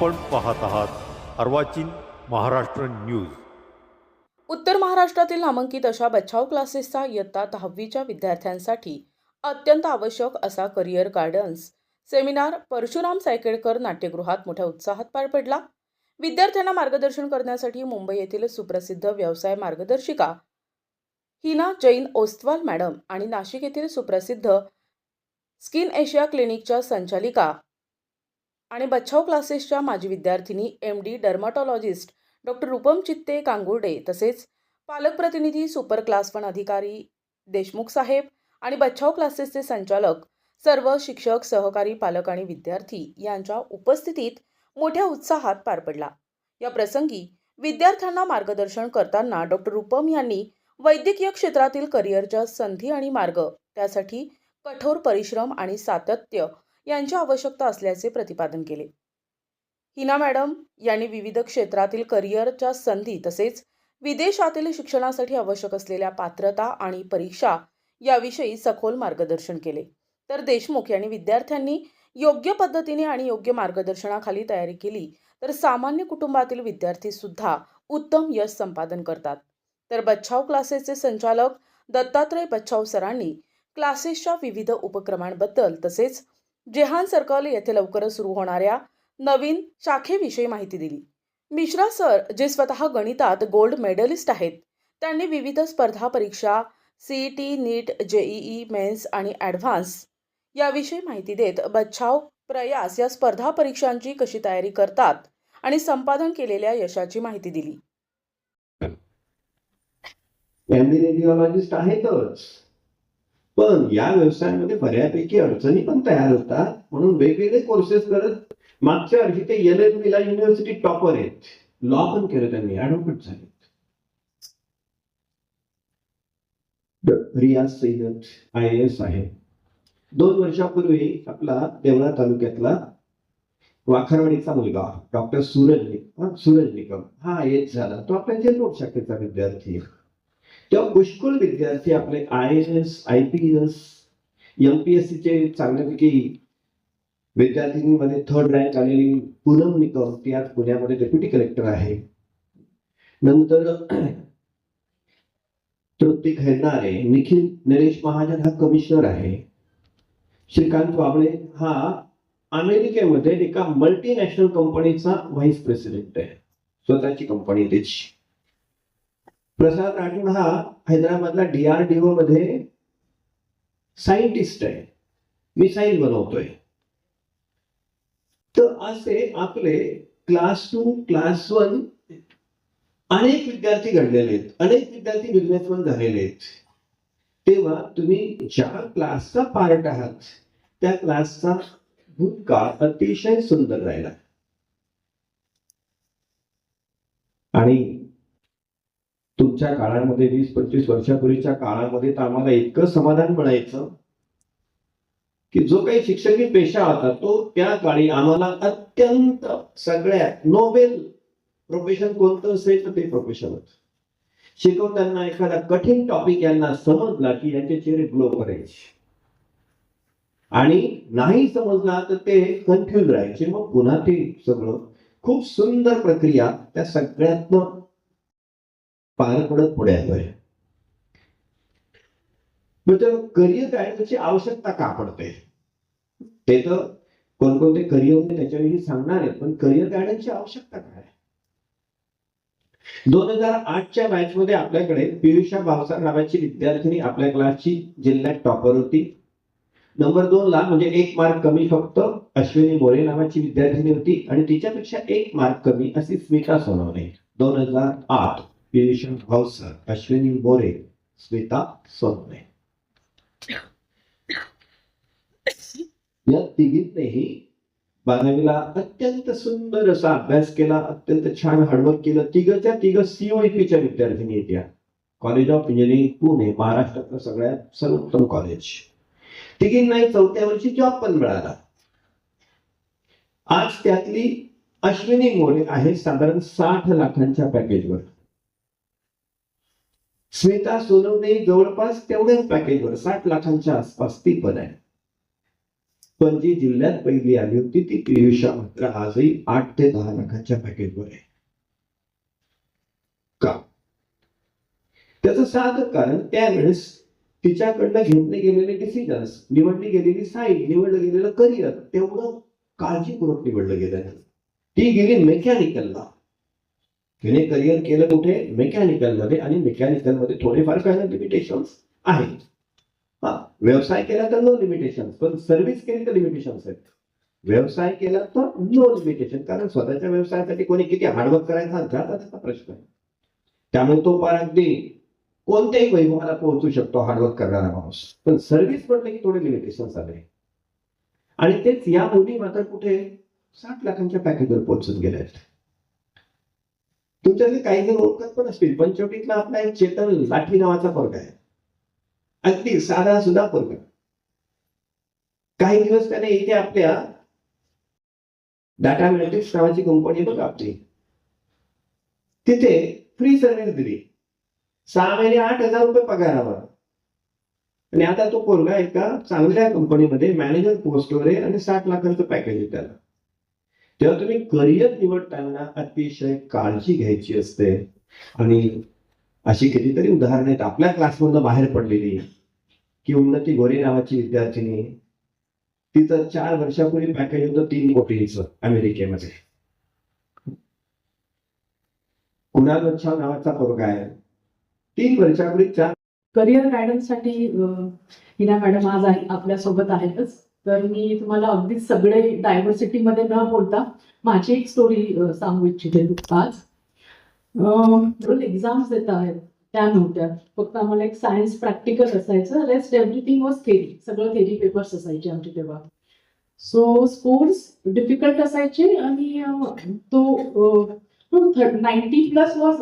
आपण पाहत आहात अर्वाचीन महाराष्ट्र न्यूज. उत्तर महाराष्ट्रातील नामांकित अशा बचाव क्लासेसचा इयत्ता 10वीच्या विद्यार्थ्यांसाठी अत्यंत आवश्यक असा करिअर गायडन्स सेमिनार परशुराम सायकेळकर नाट्यगृहात मोठ्या उत्साहात पार पडला. विद्यार्थ्यांना मार्गदर्शन करण्यासाठी मुंबई येथील सुप्रसिद्ध व्यवसाय मार्गदर्शिका हिना जैन ओस्तवाल मॅडम आणि नाशिक येथील सुप्रसिद्ध स्किन एशिया क्लिनिकच्या संचालिका आणि बचाव क्लासेसच्या माजी विद्यार्थिनी MD डर्माटॉलॉजिस्ट डॉक्टर रूपम चित्ते कांगुर्डे तसेच पालक प्रतिनिधी सुपर क्लास 1 अधिकारी देशमुख साहेब आणि बचाव क्लासेसचे संचालक सर्व शिक्षक सहकारी पालक आणि विद्यार्थी यांच्या उपस्थितीत मोठ्या उत्साहात पार पडला. या प्रसंगी विद्यार्थ्यांना मार्गदर्शन करताना डॉक्टर रूपम यांनी वैद्यकीय क्षेत्रातील करिअरच्या संधी आणि मार्ग त्यासाठी कठोर परिश्रम आणि सातत्य यांची आवश्यकता असल्याचे प्रतिपादन केले. हिना मॅडम यांनी विविध क्षेत्रातील करिअरच्या संधी तसेच विदेशातील शिक्षणासाठी आवश्यक असलेल्या पात्रता आणि परीक्षा याविषयी सखोल मार्गदर्शन केले. तर देशमुख यांनी विद्यार्थ्यांनी योग्य पद्धतीने आणि योग्य मार्गदर्शनाखाली तयारी केली तर सामान्य कुटुंबातील विद्यार्थी सुद्धा उत्तम यश संपादन करतात. तर बचाव क्लासेसचे संचालक दत्तात्रय बचाव सरांनी क्लासेसच्या विविध उपक्रमांबद्दल तसेच जेहान सर्कल येथे लवकरच सुरू होणाऱ्या नवीन शाखेविषयी माहिती दिली. मिश्रा सर जे स्वतः गणितात गोल्ड मेडलिस्ट आहेत, त्यांनी विविध स्पर्धा परीक्षा CET, नीट, JEE मेन्स आणि ॲडव्हान्स याविषयी माहिती देत बचाव प्रयास या स्पर्धा परीक्षांची कशी तयारी करतात आणि संपादन केलेल्या यशाची माहिती दिली. MD रेडिओलॉजिस्ट आहेतच, पण या व्यवसायामध्ये बऱ्यापैकी अडचणी पण तयार होतात. म्हणून वेगवेगळे कोर्सेस करत मागच्या वर्षी ते LLB ला युनिव्हर्सिटी टॉपर आहेत. लॉ पण केलं त्यांनी, ऍडव्होकेट झाले. रियाज सय्यद IAS आहे. 2 वर्षापूर्वी आपला देवळा तालुक्यातला वाखरवाडीचा मुलगा डॉक्टर सूरज निकम हा IAS झाला. तो आपल्या जयपूर शाखेचा विद्यार्थी आहे. तेव्हा पुष्कळ विद्यार्थी आपले IAS, IPS, MPSC चे चांगल्यापैकी विद्यार्थिनीमध्ये 3rd रँक आलेली पूनम निकम, ती आज पुण्यामध्ये डेप्युटी कलेक्टर आहे. नंतर तृप्ती खैरनारे, निखिल नरेश महाजन हा कमिशनर आहे. श्रीकांत वाबळे हा अमेरिकेमध्ये एका मल्टीनॅशनल कंपनीचा व्हाईस प्रेसिडेंट आहे, स्वतःची कंपनी त्याची. प्रसाद राठोड हा हैदराबादला DRDO मध्ये सायंटिस्ट आहे, मिसाईल बनवतोय. तर असे आपले क्लास 2, क्लास 1 अनेक विद्यार्थी घडलेले आहेत, अनेक विद्यार्थी बिझनेसमॅन झालेले आहेत. तेव्हा तुम्ही ज्या क्लासचा पार्ट आहात त्या क्लासचा भूतकाळ अतिशय सुंदर राहिला. आणि तुमच्या काळामध्ये 20-25 वर्षापूर्वीच्या काळामध्ये तर आम्हाला इतकं समाधान मिळायचं की जो काही शिक्षकी पेशा होता तो त्या काळी आम्हाला अत्यंत सगळ्यात नोबेल प्रोफेशन कोणतं असेल तर ते प्रोफेशन होतं. शिकवताना एखादा कठीण टॉपिक यांना समजला की यांचे चेहरे ग्लो करायचे आणि नाही समजला तर ते कन्फ्युज राहायचे. मग पुन्हा ते सगळं खूप सुंदर प्रक्रिया त्या सगळ्यातनं पार पडत पुढे आलोय. म्हणजे करिअर गायडन्सची आवश्यकता का पडते ते तर कोणकोणते करिअर त्याच्याविषयी सांगणार आहेत, पण करिअर गायडन्सची आवश्यकता काय? 2008च्या बॅच मध्ये आपल्याकडे पियुषा भावसार नावाची विद्यार्थिनी आपल्या क्लासची जिल्ह्यात टॉपर होती. नंबर 2 ला म्हणजे 1 मार्क कमी फक्त अश्विनी मोरे नावाची विद्यार्थिनी होती आणि तिच्यापेक्षा 1 मार्क कमी अशी स्मिता सोनवणे. 2008 पियुषा भावसार, अश्विनी मोरे, स्मिता सोनवणे या तिघींनीही 12वीला अत्यंत सुंदर असा अभ्यास केला, अत्यंत छान हार्डवर्क केलं. तिघच्या तिघ COEPच्या विद्यार्थिनी आहेत. कॉलेज ऑफ इंजिनिअरिंग पुणे, महाराष्ट्रातलं सगळ्यात सर्वोत्तम कॉलेज. तिघींनाही 4थ्या वर्षी जॉब पण मिळाला. आज त्यातली अश्विनी मोरे आहे साधारण 60 लाखांच्या पॅकेजवर. स्मिता सोनवणे जवळपास तेवढ्याच पॅकेजवर 60 लाखांच्या आसपास ती पण आहे. पण जी जिल्ह्यात पहिली आली होती ती पियुषा मात्र आजही 8 ते 10 लाखांच्या पॅकेजवर आहे. का? त्याचं साधं कारण त्यावेळेस तिच्याकडनं घेतले गेलेले डिसिजन्स, निवडली गेलेली साईड, निवडलं गेलेलं करिअर तेवढं काळजीपूर्वक निवडलं गेलं नाही. ती गेली मेकॅनिकलला. तिने करिअर केलं कुठे? मेकॅनिकल मध्ये. आणि मेकॅनिकल मध्ये थोडेफार काही लिमिटेशन्स आहेत. व्यवसाय केला तर नो लिमिटेशन, पण सर्व्हिस केली तर लिमिटेशन्स आहेत. व्यवसाय केला तर नो लिमिटेशन, कारण स्वतःच्या व्यवसायासाठी कोणी किती हार्डवर्क करायचा त्याचा प्रश्न आहे. त्यामुळे तो पार अगदी कोणत्याही वैभवाला पोहोचू शकतो हार्डवर्क करणारा माणूस. पण सर्व्हिस म्हटलं की थोडे लिमिटेशन्स आले. आणि तेच या मुली मात्र कुठे 60 लाखांच्या पॅकेजवर पोहोचत गेल्या आहेत. तुमच्यातले काही जण ओळखत पण असतील. पंचवटीतला आपला एक चेतन लाठी नावाचा पोरगा आहे. अगदी साधा सुद्धा पोरगा. काही दिवस त्याने इथे आपल्या डाटा अनालिटिक्स नावाची कंपनी बघा आपली, तिथे फ्री सर्व्हिस दिली. 6 महिने 8,000 रुपये पगारावर. आणि आता तो पोरगा एका चांगल्या कंपनीमध्ये मॅनेजर पोस्टवर आहे आणि 60 लाखांचं पॅकेज आहे त्याला. तेव्हा तुम्ही करिअर निवडताना अतिशय काळजी घ्यायची असते. आणि अशी कितीतरी उदाहरणं आहेत आपल्या क्लासमधनं बाहेर पडलेली, की उन्नती गोरे नावाची विद्यार्थिनी, तिचं 4 वर्षापूर्वी पॅकेज होतं 3 कोटीचं अमेरिकेमध्ये. कुणाल बच्छाव नावाचा पोरगा आहे, 3 वर्षापूर्वी 4. करिअर गायडन्ससाठी हिना मॅडम आज आपल्या सोबत आहेतच. तर मी तुम्हाला अगदी सगळे डायव्हर्सिटीमध्ये न बोलता माझी एक स्टोरी सांगू इच्छिते आज. एक्झाम्स देत आहेत त्या नव्हत्या, फक्त आम्हाला एक सायन्स प्रॅक्टिकल असायचं. रेस्ट एव्हरीथिंग वॉज थेरी, सगळं थेरी पेपर्स असायचे आमचे तेव्हा. सो स्कोर्स डिफिकल्ट असायचे आणि तो 90+ was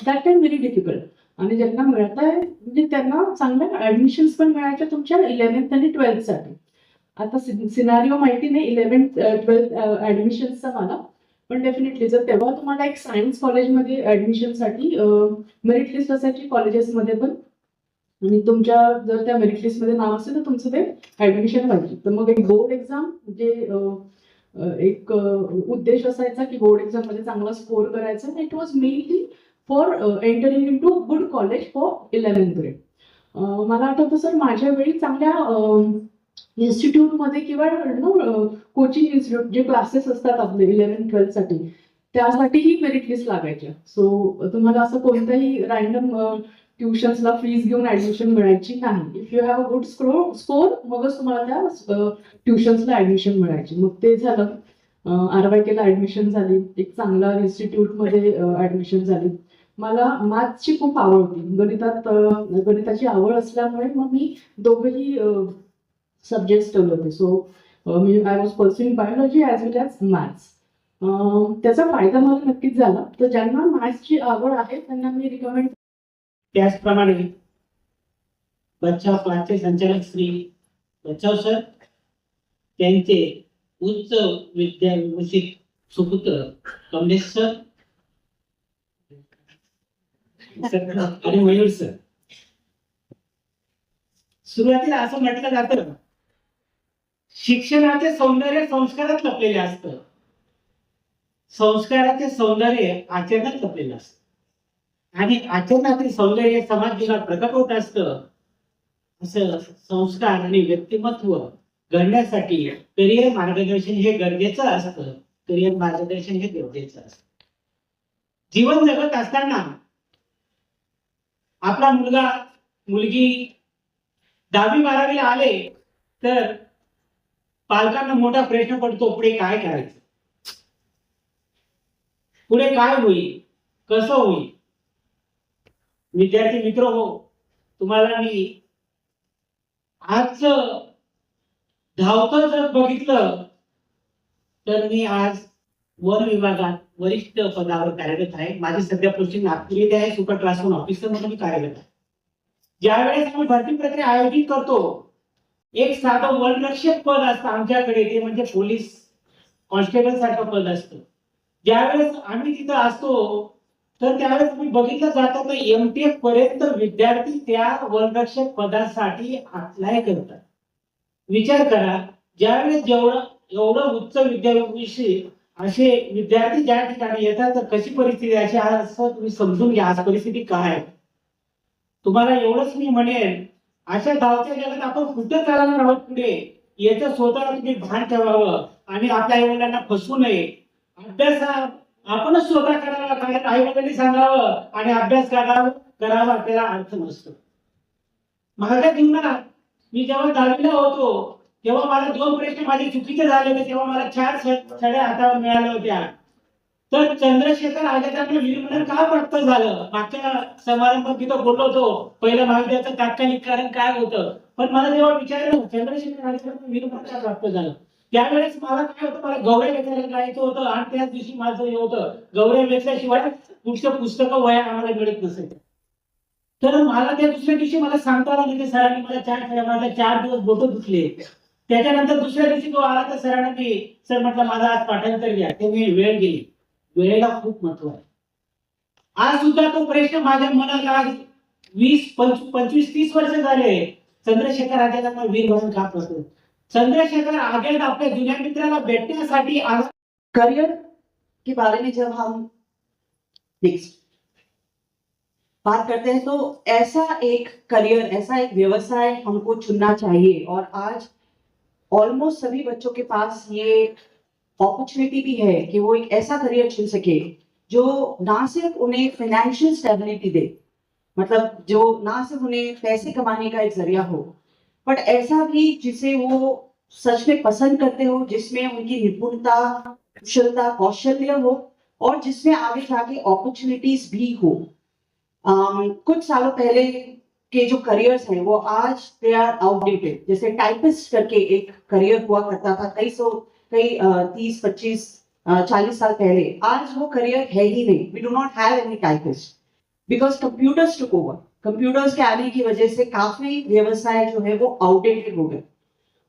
that time very difficult. आणि ज्यांना मिळत आहे म्हणजे त्यांना चांगल्या ऍडमिशन्स पण मिळायच्या तुमच्या 11th आणि 12th साठी. आता सिनारिओ माहिती नाही 11th 12th ऍडमिशन्सचा मला, पण डेफिनेटली जर तेव्हा तुम्हाला एक सायन्स कॉलेजमध्ये ऍडमिशनसाठी मेरिट लिस्ट असायची कॉलेजेसमध्ये पण, आणि तुमच्या जर त्या मेरिट लिस्टमध्ये नाव असेल तर तुमचं ते ऍडमिशन व्हायची. तर मग एक बोर्ड एक्झाम म्हणजे एक उद्देश असायचा की बोर्ड एक्झाम मध्ये चांगला स्कोर करायचा. It was mainly for entering into good college for 11th grade. मला आठवतं सर माझ्या वेळी चांगल्या इन्स्टिट्यूटमध्ये किंवा कोचिंग इन्स्टिट्यूट जे क्लासेस असतात आपले 11th 12th साठी त्यासाठीही मेरिट लिस्ट लागायच्या. सो तुम्हाला असं कोणत्याही रॅन्डम ट्युशन्सला फीज घेऊन ऍडमिशन मिळायची नाही. If you have a good score मगच तुम्हाला त्या ट्युशन्सला ऍडमिशन मिळायची. मग ते झालं. RYKला ऍडमिशन झाली, एक चांगला इन्स्टिट्यूटमध्ये ऍडमिशन झाली. मला मॅथ्सची खूप आवड होती, गणिताची आवड असल्यामुळे मग मी दोघेही सब्जेक्ट्स ठेवले होते. So I was pursuing biology as well as maths. त्याचा फायदा मला नक्कीच झाला. तर ज्यांना मॅथ्सची आवड आहे त्यांना मी रिकमेंड. त्याचप्रमाणे बच्चाव क्लासचे संचालक श्री बच्चाव सर, त्यांचे उच्च विद्याविभूषित सुपुत्र कमलेश सर आणि मयूर सर. सुरुवातीला असं म्हटलं जातं शिक्षणाचे सौंदर्य संस्कारात लपलेले असतं, संस्काराचे सौंदर्य आचरणात लपलेलं असतं, आणि आचरणातील सौंदर्य समाज जीवनात प्रकट होत असतं. असं संस्कार आणि व्यक्तिमत्व घडण्यासाठी करिअर मार्गदर्शन हे गरजेचं असतं. करिअर मार्गदर्शन हे गरजेचं असतं. जीवन जगत असताना आपला मुलगा मुलगी 10वी 12वीला आले तर पालकांना मोठा प्रश्न पडतो, पुढे काय करायचं, पुढे काय होईल, कसं होईल. विद्यार्थी मित्र हो, तुम्हाला मी आजचं धावतं जर बघितलं तर मी आज वन विभागात वरिष्ठ पदावर कार्यरत आहे. माझी सध्या पोस्टिंग नागपूर येथे आहे, सुपर क्लास 1 ऑफिसर म्हणून मी कार्यरत आहे. ज्यावेळेस आम्ही भरती प्रक्रिया आयोजित करतो, एक साधं वनरक्षक पद असतं आमच्याकडे, ते म्हणजे पोलीस कॉन्स्टेबल सारखं पद असतं. ज्यावेळेस आम्ही तिथं असतो तर त्यावेळेस तुम्ही बघितलं जातं तर MTech पर्यंत विद्यार्थी त्या वनरक्षक पदासाठी अप्लाय करतात. विचार करा, ज्यावेळेस एवढं उच्च विद्याविषयी असे विद्यार्थी ज्या ठिकाणी येतात तर कशी परिस्थिती आहे अशी आज असं तुम्ही समजून घ्या आज परिस्थिती काय आहे. तुम्हाला एवढंच मी म्हणेन अशा धावत्या जगात आपण कुठं चालणार आहोत पुढे याचं स्वतःला तुम्ही भान ठेवावं आणि आपल्या आई वडिलांना फसवू नये. अभ्यास हा आपणच स्वतः करावा कारण आई वडिलांनी सांगावं आणि अभ्यास करावा त्याला अर्थ नसतो. माझ्या जीवनात मी जेव्हा 10वीला होतो तेव्हा मला 2 प्रश्न माझे चुकीचे झाले होते. तेव्हा मला 4 छड्या हातावर मिळाल्या होत्या. तर चंद्रशेखर आझादांना वीरमरण का प्राप्त झालं मागच्या समारंभात मी तो बोललो होतो पहिल्या महाविद्यालयाचं तात्कालिक कारण काय होतं. पण मला जेव्हा विचारलं चंद्रशेखर आझादांना वीरमरण का प्राप्त झालं त्यावेळेस मला काय होतं मला गौरव वेचायला जायचं होतं आणि त्याच दिवशी माझं हे होतं गौरव वेचल्याशिवाय पुस्तकं वया आम्हाला मिळत नसायचं. तर मला त्या दुसऱ्या दिवशी मला सांगता आलं नाही सरांनी मला 4 दिवस बोटं दुखले. त्याच्यानंतर दुसऱ्या दिवशी तो आला तर सरांना मी सर म्हटलं माझा आज पाठांतर घ्या ते मी वेळ गेली. वेळेला खूप महत्व आहे. आज सुद्धा तो प्रश्न माझ्या मनात आज 20-25-30 वर्ष झाले चंद्रशेखर आझादांना वीरमरण का प्राप्त. चंद्रशेखर आझाद आपल्या जुन्या मित्राला भेटण्यासाठी आला. करियर के बारे में जब हम नेक्स्ट बात करते हैं तो ऐसा एक करियर ऐसा एक व्यवसाय हमको चुनना चाहिए और आज ऑलमोस्ट सभी बच्चों के पास ये अपॉर्चुनिटी भी है कि वो एक ऐसा करियर चुन सके जो ना सिर्फ उन्हें फाइनेंशियल स्टेबिलिटी दे मतलब जो ना सिर्फ उन्हें पैसे कमाने का एक जरिया हो बट ऐसा भी जिसे वो सच में पसंद करते हो जिसमें उनकी निपुणता कुशलता कौशल्य हो और जिसमें आगे जाके अपॉर्चुनिटीज भी हो. कुछ सालों पहले के जो करियर्स हैं वो आज दे आर आउटडेटेड. जैसे टाइपिस्ट करके एक करियर हुआ करता था कई 30-25-40 साल पहले. आज वो करियर है ही नहीं. We do not have any typist because computers took over. Computers के आने की वजह से काफी व्यवसाय जो है वो आउटडेटेड हो गए.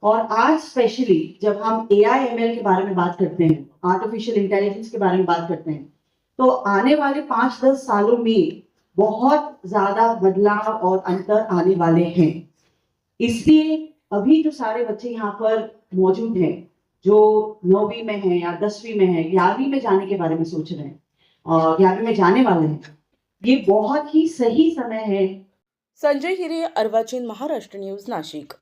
और आज स्पेशली जब हम AI/ML के बारे में बात करते हैं आर्टिफिशियल इंटेलिजेंस के बारे में बात करते हैं तो आने वाले 5-10 सालों में बहुत ज्यादा बदलाव और अंतर आने वाले हैं. इसलिए अभी जो सारे बच्चे यहाँ पर मौजूद हैं जो 9वीं में हैं या 10वीं में हैं 11वीं में जाने के बारे में सोच रहे हैं और 11वीं में जाने वाले हैं ये बहुत ही सही समय है. संजय हिरे, अर्वाचीन, महाराष्ट्र न्यूज, नाशिक.